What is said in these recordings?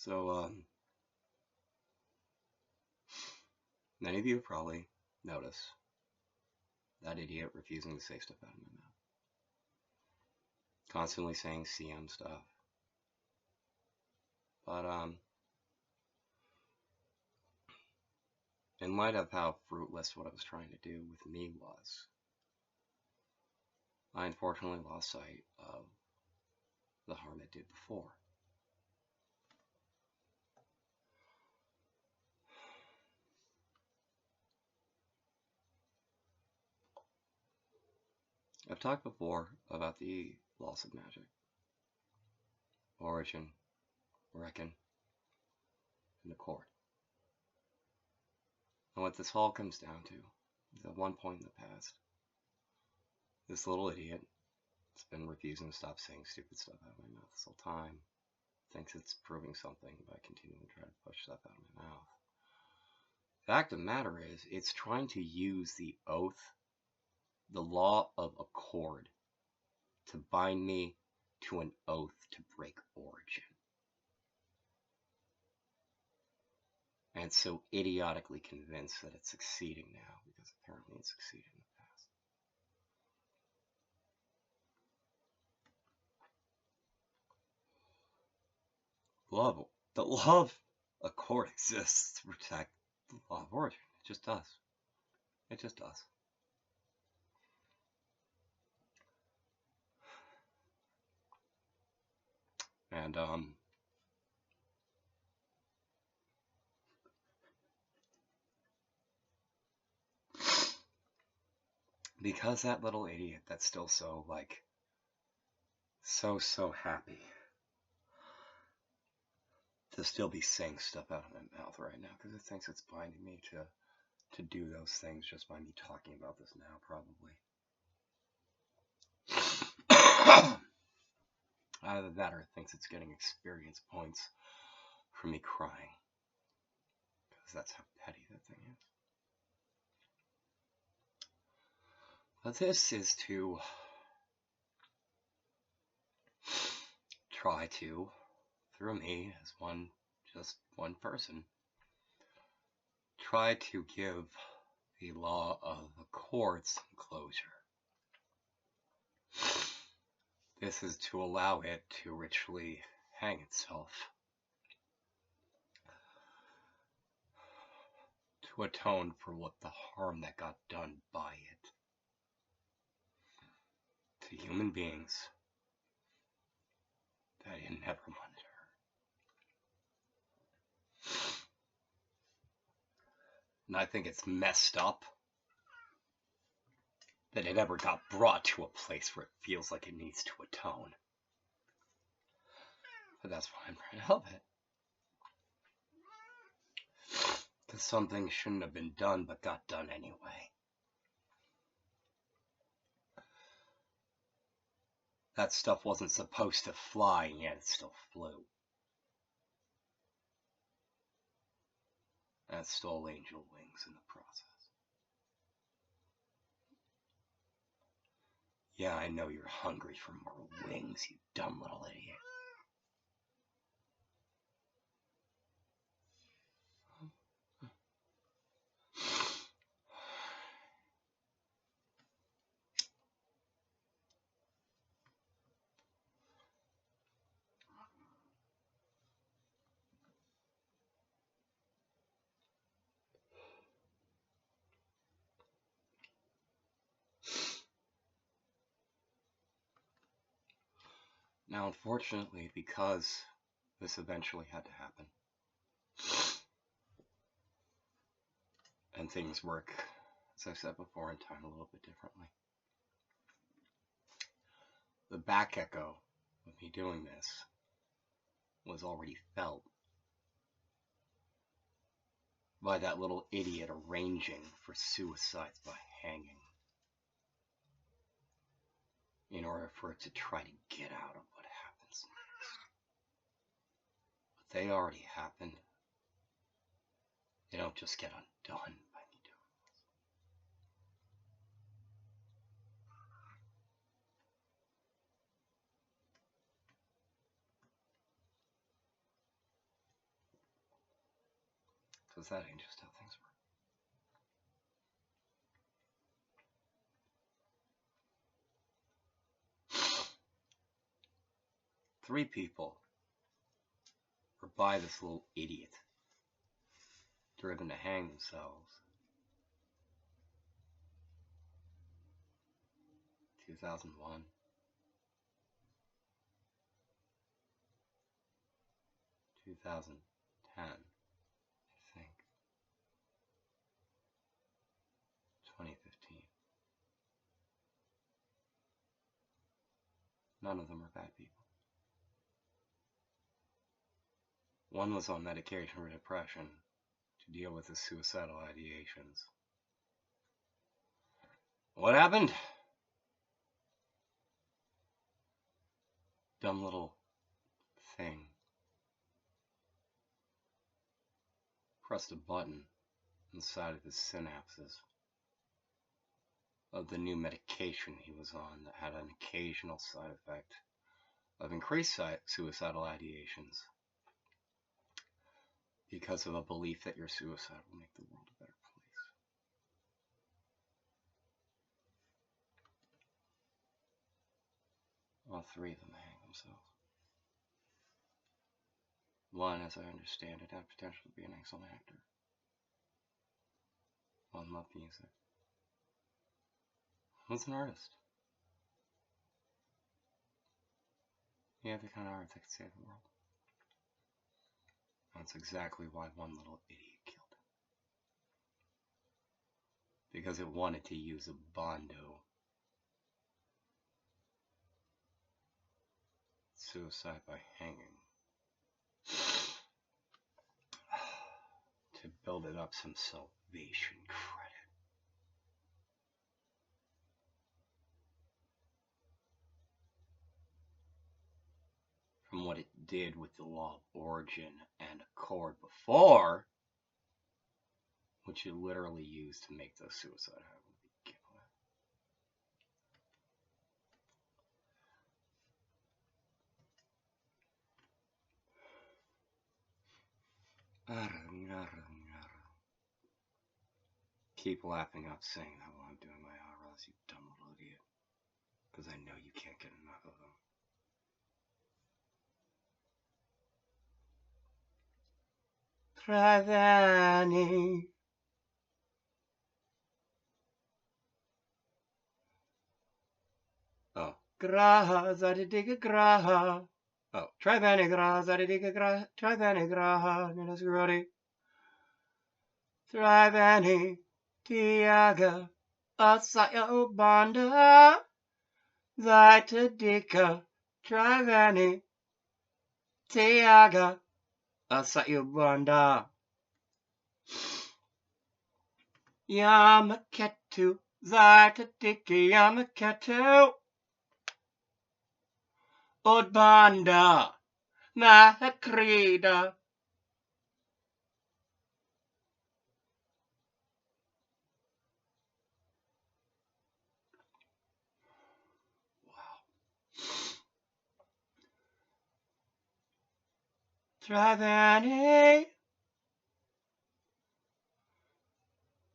So, many of you have probably noticed that idiot refusing to say stuff out of my mouth. Constantly saying CM stuff. But, in light of how fruitless what I was trying to do with me was, I unfortunately lost sight of the harm it did before. I've talked before about the loss of magic, origin, reckon, and accord. And what this all comes down to is at one point in the past, this little idiot has been refusing to stop saying stupid stuff out of my mouth this whole time, thinks it's proving something by continuing to try to push stuff out of my mouth. Fact of the matter is, it's trying to use the oath, the law of accord, to bind me to an oath to break origin. And so idiotically convinced that it's succeeding now, because apparently it succeeded in the past. The love accord exists to protect the law of origin. It just does. It just does. And, because that little idiot that's still so, so happy to still be saying stuff out of my mouth right now, because it thinks it's binding me to do those things just by me talking about this now, probably. Either that or it thinks it's getting experience points for me crying, because that's how petty that thing is. But this is to try to, through me as just one person, try to give the law of accord some closure. This is to allow it to ritually hang itself, to atone for what the harm that got done by it to human beings that it never wanted her. And I think it's messed up that it ever got brought to a place where it feels like it needs to atone. But that's why I'm trying to help it. Because something shouldn't have been done but got done anyway. That stuff wasn't supposed to fly, and yet it still flew. And it stole angel wings in the process. Yeah, I know you're hungry for more wings, you dumb little idiot. Now, unfortunately, because this eventually had to happen, and things work, as I said before, in time a little bit differently, the back echo of me doing this was already felt by that little idiot arranging for suicides by hanging in order for it to try to get out of what happens next. But they already happened. They don't just get undone by me doing Because that ain't just how things work. 3 people were by this little idiot, driven to hang themselves. 2001. 2010, I think. 2015. None of them are bad people. One was on medication for depression to deal with his suicidal ideations. What happened? Dumb little thing. Pressed a button inside of his synapses of the new medication he was on that had an occasional side effect of increased suicidal ideations because of a belief that your suicide will make the world a better place. All 3 of them hang themselves. One, as I understand it, had potential to be an excellent actor. One loved music. Was an artist. He had the kind of art that could save the world. That's exactly why one little idiot killed him. Because it wanted to use a bondo. Suicide by hanging. To build it up some salvation credit. From what it did with the law of origin and accord before, which it literally used to make those suicide happen to begin with. Keep laughing up saying that while I'm doing my auras, you dumb little idiot. Because I know you can't get enough of them. Travani. Oh. Graha, zadidiga graha. Oh. Travani graha, zadidiga graha. Travani graha, ninasgrodi. Travani, tiaga, asaya ubanda. Zaitadika, Travani, tiaga, asaya ubanda. Yamaketu, Zaitadiki, Yamaketu. Odbanda, Mahakrida. Wow. Travani,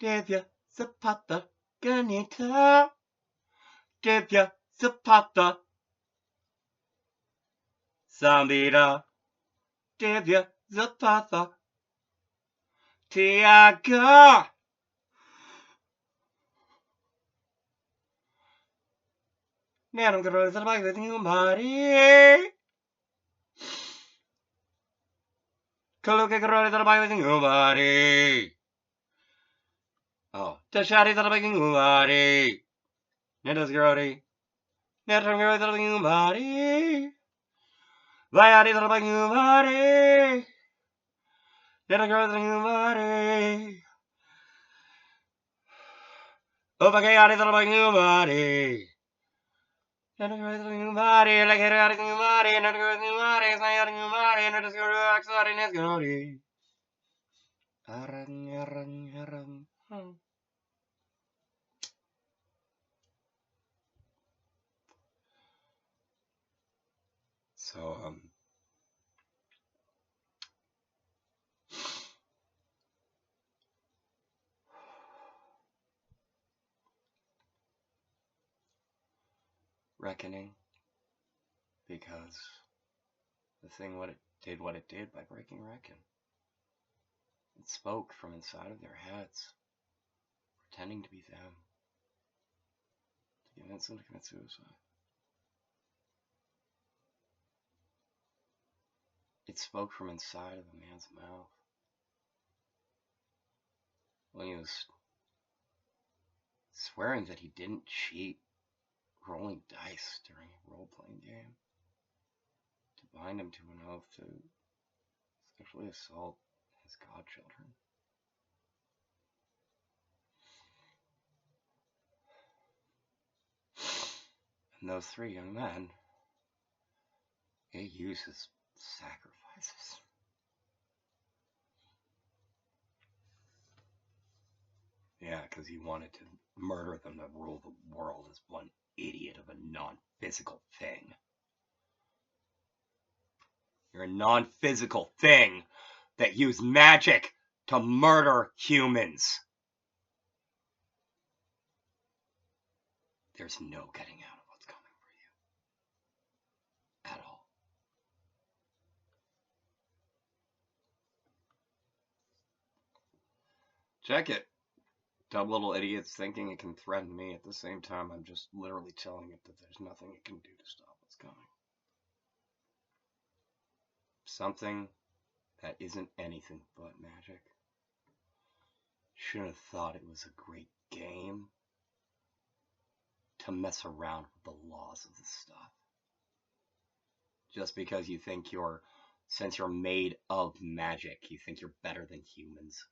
Devya Zapata Ganita, Devya Zapata Sambita, Devya Zapata Tiaga. Nanam Garo Zalabag with you, Mari. Kaloka Garo Zalabag with you, Mari. Oh, Tashari Zalabag with you, Mari. Nedas Garodi. Netam Garo Zalabag with you, Mari. Vayadi Zalabag with you, Mari. Nedas Garo Zalabag with you, Mari. Ovagayadi Zalabag with you, Mari. Nedas Garo Zalabag with you, Mari. Like Heradi with you, Mari. Nedas Garo with you, Mari. Sayadi with you, Mari. Nedas Garo Axari Nedas Garodi. Arang, arang, arang. So, reckoning, because the thing what it did by breaking reckon. It spoke from inside of their heads, pretending to be them, to convince them to commit suicide. It spoke from inside of the man's mouth when he was swearing that he didn't cheat, rolling dice during a role-playing game to bind him to an oath to sexually assault his godchildren. And those three young men, they used his sacrifices. Yeah, because he wanted to murder them to rule the world as one idiot of a non-physical thing. You're a non-physical thing that used magic to murder humans. There's no getting out of what's coming for you. At all. Check it. Dumb little idiots thinking it can threaten me. At the same time, I'm just literally telling it that there's nothing it can do to stop what's coming. Something that isn't anything but magic. Should have thought it was a great game to mess around with the laws of this stuff. Just because you think since you're made of magic, you think you're better than humans.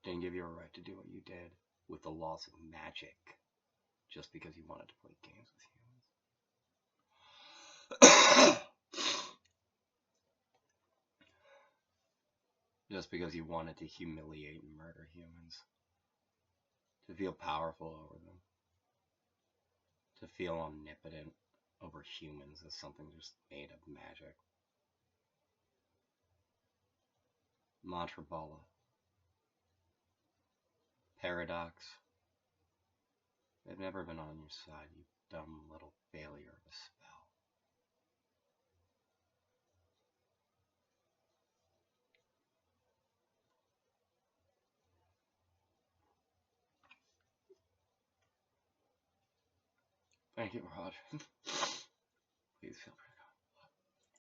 Didn't give you a right to do what you did with the laws of magic just because you wanted to play games with humans. Just because you wanted to humiliate and murder humans. To feel powerful over them. To feel omnipotent over humans as something just made of magic. Mantra Bala. Paradox. They've never been on your side, you dumb little failure of a spell. Thank you, Rod.